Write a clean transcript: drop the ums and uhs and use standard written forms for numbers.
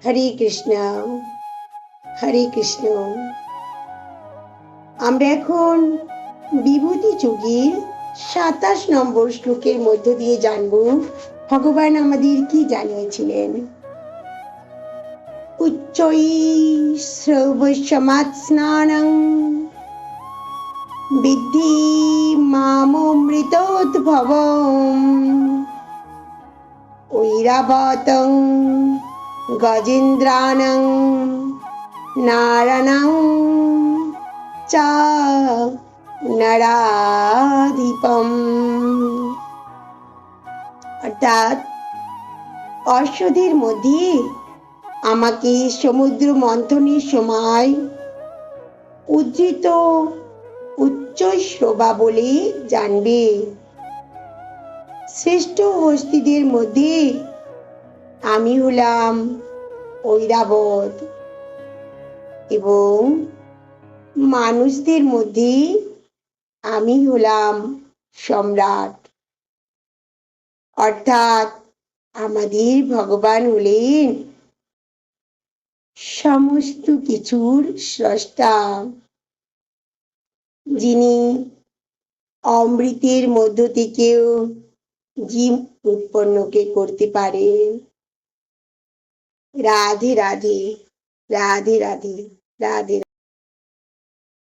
হরে কৃষ্ণ, হরে কৃষ্ণ। আমরা এখন বিভূতি যুগের ২৭ নম্বর শ্লোকের মধ্য দিয়ে জানব ভগবান আমাদের কি জানিয়েছিলেন। উচ্চৈ শ্রবসমাৎ স্নানং বিদ্ধি মামমৃতোদ্ভবম ঐরাবতং গজেন্দ্রাণং নারায়ণং চ নরাধিপম। অর্থাৎ অশ্বধের মধ্যে আমাকে সমুদ্র মন্থনের সময় উদ্ধৃত উচ্চ শ্রবা বলে জানবে। শ্রেষ্ঠ হস্তিদের মধ্যে আমি হলাম ঐরাবত এবং মানুষদের মধ্যে আমি হলাম সম্রাট। অর্থাৎ আমাদের ভগবান হলেন সমস্ত কিছুর স্রষ্টা, যিনি অমৃতের মধ্য থেকেও জীব উৎপন্নকে করতে পারেন। রাধে রাধে, রাধে রাধে, রাধে।